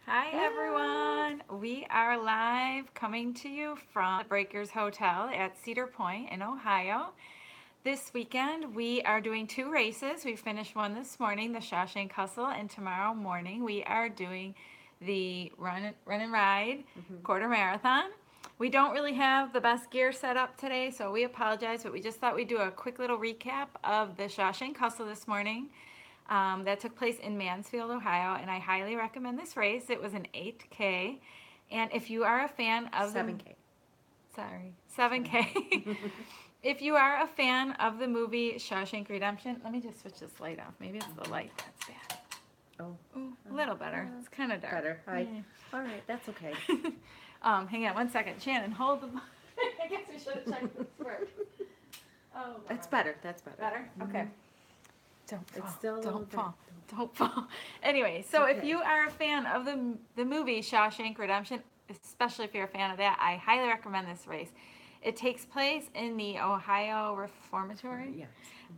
Hi everyone. We are live coming to you from the Breakers Hotel at Cedar Point in Ohio. This weekend we are doing two races. We finished one this morning, the Shawshank Hustle, and tomorrow morning we are doing the Run and Ride Quarter Marathon. We don't really have the best gear set up today, so we apologize, but we just thought we'd do a quick little recap of the Shawshank Hustle this morning. That took place in Mansfield, Ohio, and I highly recommend this race. It was an 8K, and if you are a fan of 7K. 7K. If you are a fan of the movie Shawshank Redemption, let me just switch this light off. Maybe it's the light that's bad. Oh, Ooh, a little better. It's kind of dark. better. All right, that's okay. Hang on one second. Shannon, hold the. I guess we should have checked this first. Oh, That's better. That's better. better. Okay. Don't fall. It's still a little Don't bit. fall. Don't fall. Anyway, so if okay. you are a fan of the movie Shawshank Redemption, especially if you're a fan of that, I highly recommend this race. It takes place in the Ohio Reformatory,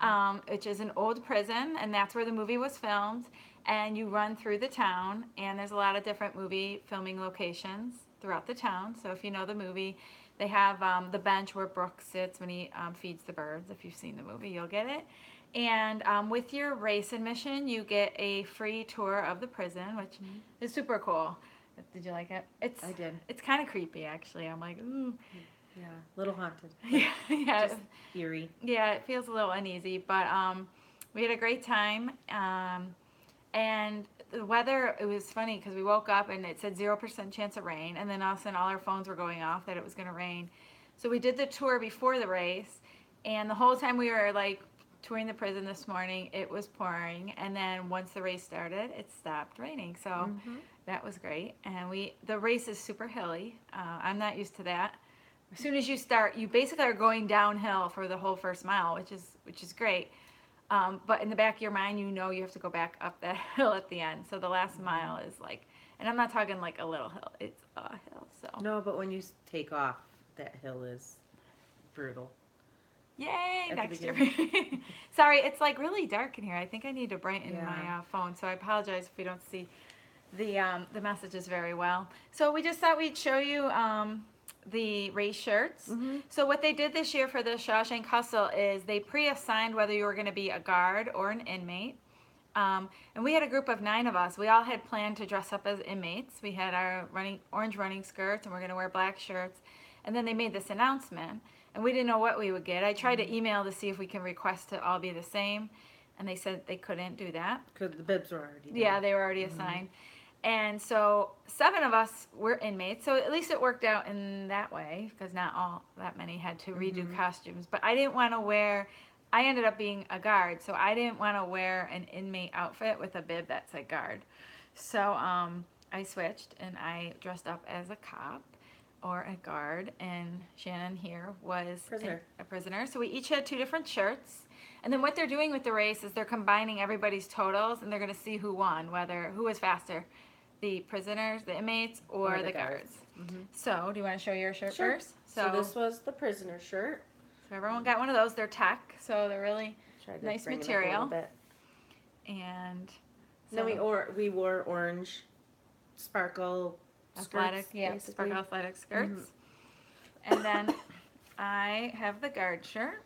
Yes. which is an old prison, and that's where the movie was filmed. And you run through the town, and there's a lot of different movie filming locations throughout the town. So if you know the movie, they have the bench where Brooks sits when he feeds the birds. If you've seen the movie, you'll get it. And with your race admission, you get a free tour of the prison, which is super cool. Did you like it? I did. It's kind of creepy, actually. I'm like, ooh. Yeah, a little haunted. Yeah. Just eerie. Yeah, it feels a little uneasy, but we had a great time. And the weather, it was funny because we woke up and it said 0% chance of rain, and then all of a sudden all our phones were going off that it was going to rain. So we did the tour before the race, and the whole time we were like touring the prison this morning, it was pouring, and then once the race started, it stopped raining. So that was great. And the race is super hilly. I'm not used to that. As soon as you start, you basically are going downhill for the whole first mile, which is great. But in the back of your mind, you know you have to go back up that hill at the end. So the last mile is like, and I'm not talking like a little hill; it's a hill. So No, but when you take off, that hill is brutal. yay, At the next year. beginning. Sorry, it's like really dark in here. I think I need to brighten Yeah. my phone, so I apologize if we don't see the messages very well. So we just thought we'd show you the race shirts. So what they did this year for the Shawshank Hustle is they pre-assigned whether you were going to be a guard or an inmate. And we had a group of 9 of us. We all had planned to dress up as inmates. We had our orange running skirts, and we're going to wear black shirts. And then they made this announcement, and we didn't know what we would get. I tried to email to see if we can request to all be the same, and they said they couldn't do that. Because the bibs were already done. Yeah, they were already assigned. And so 7 of us were inmates, so at least it worked out in that way, because not all that many had to redo costumes. But I didn't want to I ended up being a guard, so I didn't want to wear an inmate outfit with a bib that said guard. So I switched, and I dressed up as a cop or a guard, and Shannon here was a prisoner. So we each had 2 different shirts. And then what they're doing with the race is they're combining everybody's totals, and they're going to see who won, who was faster, the prisoners, the inmates, or the guards. So, do you want to show your shirt first? So this was the prisoner shirt. So everyone got one of those. They're tech, so they're really Tried to nice bring it up a material. little bit. And Then we wore orange sparkle athletic, skirts, sparkle athletic skirts. And then I have the guard shirt.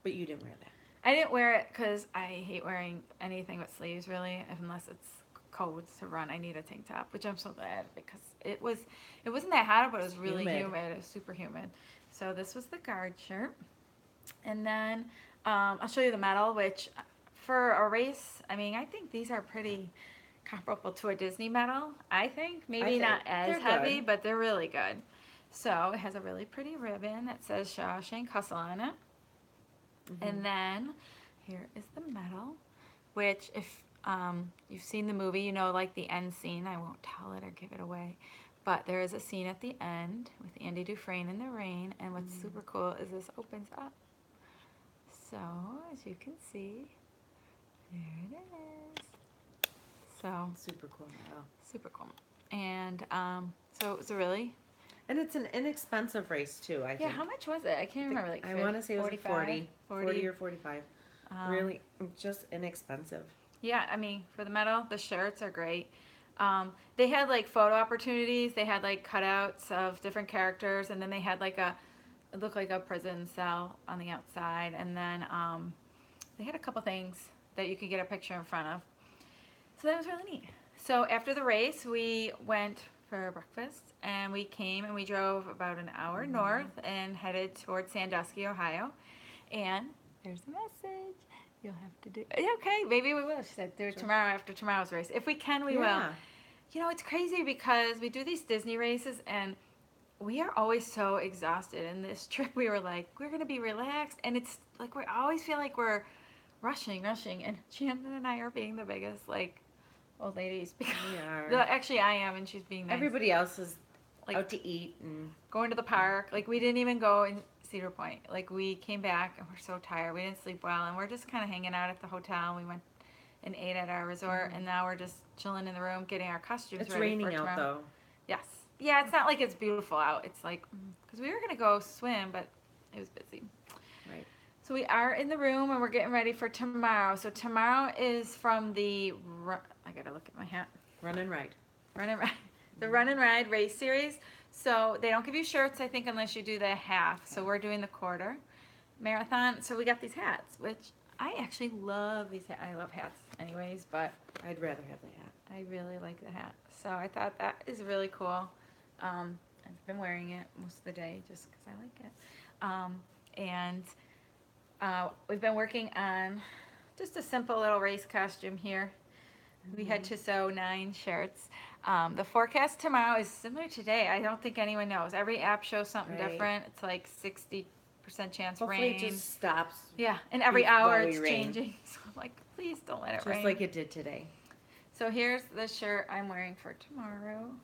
But you didn't wear that. I didn't wear it because I hate wearing anything with sleeves, really, unless it's codes to run. I need a tank top, which I'm so glad, because it wasn't that hot, but it was really humid. It was super humid. So this was the guard shirt. And then I'll show you the medal, which for a race, I mean, I think these are pretty comparable to a Disney medal. I think maybe not as heavy, but they're really good. So it has a really pretty ribbon that says Shawshank Hustle on it. And then here is the medal, which if you've seen the movie, you know, like the end scene. I won't tell it or give it away, but there is a scene at the end with Andy Dufresne in the rain, and what's super cool is this opens up. So as you can see, there it is. So super cool medal. Super cool. And so it was a really. And it's an inexpensive race too, I think. Yeah, how much was it? I can't remember. Like I want to say it was 40 or 45. Really, just inexpensive. Yeah, I mean, for the medal, the shirts are great. They had like photo opportunities. They had like cutouts of different characters, and then they had like it looked like a prison cell on the outside, and then they had a couple things that you could get a picture in front of. So that was really neat. So after the race, we went for breakfast, and we came and we drove about an hour north and headed towards Sandusky, Ohio. And there's a message. You'll have to do. Okay, maybe we will. She said do it tomorrow after tomorrow's race. If we can, we will. You know, it's crazy because we do these Disney races and we are always so exhausted. And this trip, we were like, we're gonna be relaxed, and it's like we always feel like we're rushing. And Shannon and I are being the biggest like old ladies because actually I am, and she's being nice. Everybody else is like out to eat and going to the park. Like we didn't even go in Cedar Point. Like we came back and we're so tired. We didn't sleep well, and we're just kind of hanging out at the hotel. We went and ate at our resort, and now we're just chilling in the room getting our costumes ready for tomorrow. It's raining out though. Yes. Yeah, it's not like it's beautiful out. It's like because we were gonna go swim, but it was busy. Right. So we are in the room and we're getting ready for tomorrow. So tomorrow is from the I gotta look at my hat. Run and ride. The Run and Ride race series. So they don't give you shirts, I think, unless you do the half. So we're doing the quarter marathon. So we got these hats, which I actually love these hats. I love hats anyways, but I'd rather have the hat. I really like the hat. So I thought that is really cool. I've been wearing it most of the day just because I like it. We've been working on just a simple little race costume here. We had to sew 9 shirts. The forecast tomorrow is similar to today. I don't think anyone knows. Every app shows something different. It's like 60% chance Hopefully rain. it just stops. Yeah, and every hour it's changing. So I'm like, please don't let it rain. Just like it did today. So here's the shirt I'm wearing for tomorrow. You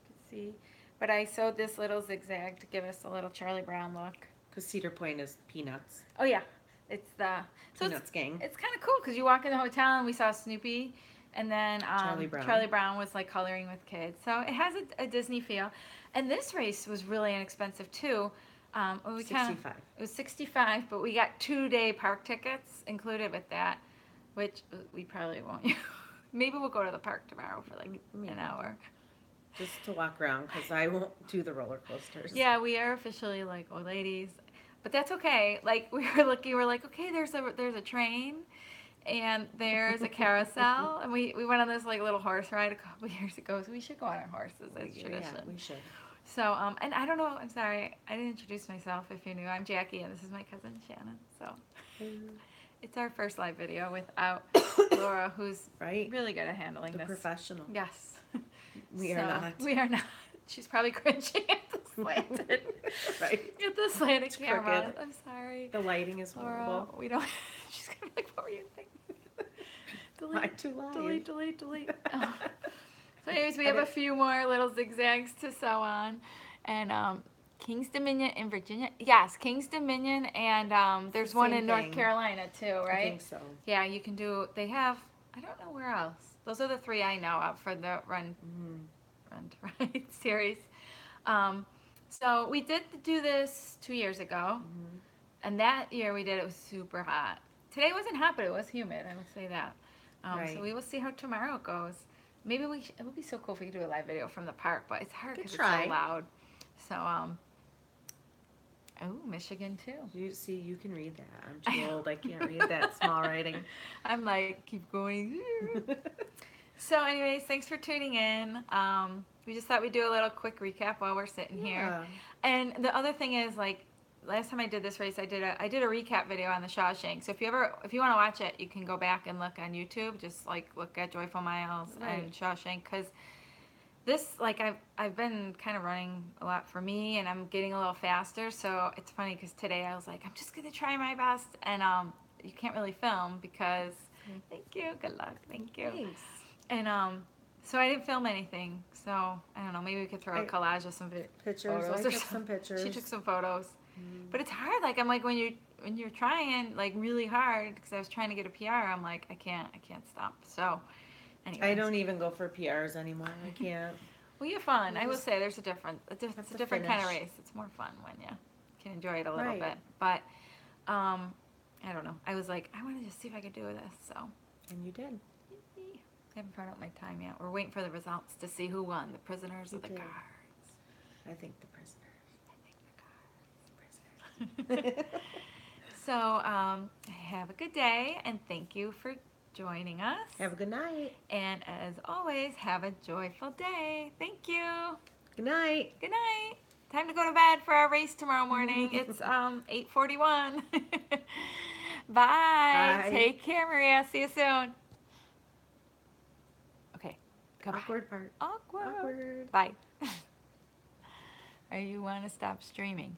can see. But I sewed this little zigzag to give us a little Charlie Brown look. Because Cedar Point is Peanuts. Oh, yeah. It's the Peanuts gang. It's kind of cool because you walk in the hotel and we saw Snoopy. And then Charlie Brown was like coloring with kids. So it has a Disney feel. And this race was really inexpensive too. $65. It was $65, but we got 2-day park tickets included with that, which we probably won't use. Maybe we'll go to the park tomorrow for like an hour. Just to walk around because I won't do the roller coasters. Yeah, we are officially like old ladies. But that's okay. Like we were looking, we're like, okay, there's a train. And there's a carousel, and we went on this like little horse ride a couple years ago. So we should go on our horses as tradition. Yeah, we should. So and I don't know. I'm sorry, I didn't introduce myself. If you knew, I'm Jackie, and this is my cousin Shannon. So it's our first live video without Laura, who's really good at handling this. Professional. Yes. We are not. We are not. She's probably cringing at the slanted. At the slanted camera. Crooked. I'm sorry. The lighting is horrible. Laura, we don't. She's gonna be like, what were you thinking? Delete. Oh. So anyways, we have a few more little zigzags to sew on. And King's Dominion in Virginia. Yes, King's Dominion, and there's one in North Carolina too, right? I think so. Yeah, you can do, they have, I don't know where else. Those are the 3 I know of for the Run to Ride series. So we did do this 2 years ago. And that year we did, it was super hot. Today wasn't hot, but it was humid, I will say that. So we will see how tomorrow goes. Maybe it would be so cool if we could do a live video from the park, but it's hard because it's so loud. So, Michigan too. You can read that. I'm too old. I can't read that small writing. I'm like, keep going. So anyways, thanks for tuning in. We just thought we'd do a little quick recap while we're sitting here. And the other thing is, like, last time I did this race, I did a recap video on the Shawshank. So if you want to watch it, you can go back and look on YouTube. Just like look at Joyful Miles and Shawshank, because this, like, I've been kind of running a lot for me, and I'm getting a little faster. So it's funny because today I was like, I'm just gonna try my best, and you can't really film because thank you, good luck, thank you. Thanks. And so I didn't film anything. So I don't know, maybe we could throw a collage of some pictures. I took some pictures. She took some photos. But it's hard. Like, I'm like, when you're trying like really hard, because I was trying to get a PR, I'm like, I can't stop. So anyway, I don't even go for PRs anymore. I can't. Well, you have fun. I will say there's it's a different kind of race. It's more fun when you can enjoy it a little bit. But I don't know. I was like, I want to just see if I could do this. So. And you did. I haven't found out my time yet. We're waiting for the results to see who won, the prisoners or the Okay. guards. I think the prisoners. So, have a good day, and thank you for joining us. Have a good night. And as always, have a joyful day. Thank you. Good night. Good night. Time to go to bed for our race tomorrow morning. It's 8:41. Bye. Bye. Take care, Maria. See you soon. Okay. Goodbye. Awkward part. Awkward. Awkward. Bye. Or you want to stop streaming?